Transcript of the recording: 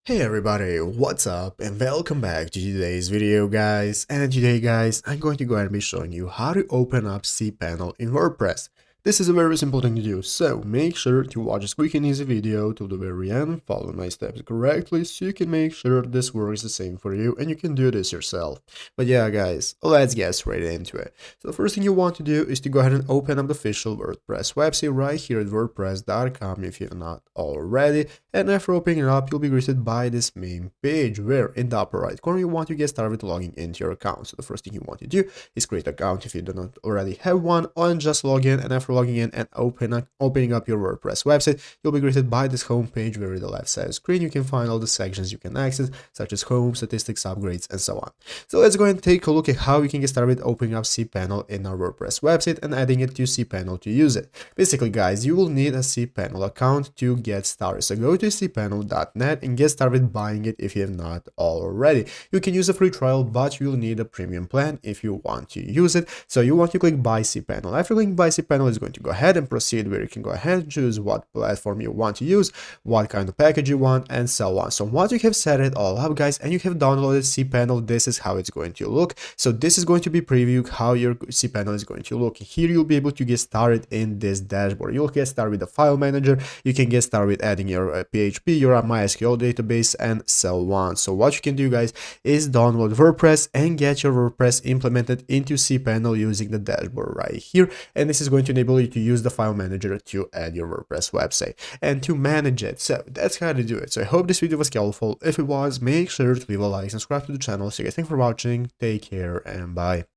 Hey everybody, what's up and welcome back to today's video guys. And today guys, I'm going to go ahead and be showing you how to open up cPanel in WordPress. This is a very simple thing to do, so make sure to watch this quick and easy video till the very end, follow my steps correctly so you can make sure this works the same for you and you can do this yourself. But yeah guys, let's get straight into it. So the first thing you want to do is to go ahead and open up the official WordPress website right here at wordpress.com if you're not already. And after opening it up, you'll be greeted by this main page where in the upper right corner you want to get started with logging into your account. So the first thing you want to do is create an account if you do not already have one, and just log in. And after logging in and opening up your WordPress website, you'll be greeted by this home page where in the left side of the screen you can find all the sections you can access, such as home, statistics, upgrades, and so on. So let's go and take a look at how you can get started with opening up cPanel in our WordPress website and adding it to cPanel to use it. Basically guys, you will need a cPanel account to get started. So go to cPanel.net and get started buying it if you have not already. You can use a free trial, but you'll need a premium plan if you want to use it. So you want to click buy cPanel. After clicking buy cPanel, it's going to go ahead and proceed where you can go ahead and choose what platform you want to use, what kind of package you want, and so on. So once you have set it all up guys and you have downloaded cPanel, this is how it's going to look. So this is going to be preview how your cPanel is going to look. Here you'll be able to get started in this dashboard. You'll get started with the file manager. You can get started with adding your PHP, your MySQL database, and so on. So what you can do guys is download WordPress and get your WordPress implemented into cPanel using the dashboard right here. And this is going to enable you to use the file manager to add your WordPress website and to manage it. So that's how to do it. So I hope this video was helpful. If it was, make sure to leave a like, subscribe to the channel. So guys, thanks for watching, take care, and bye.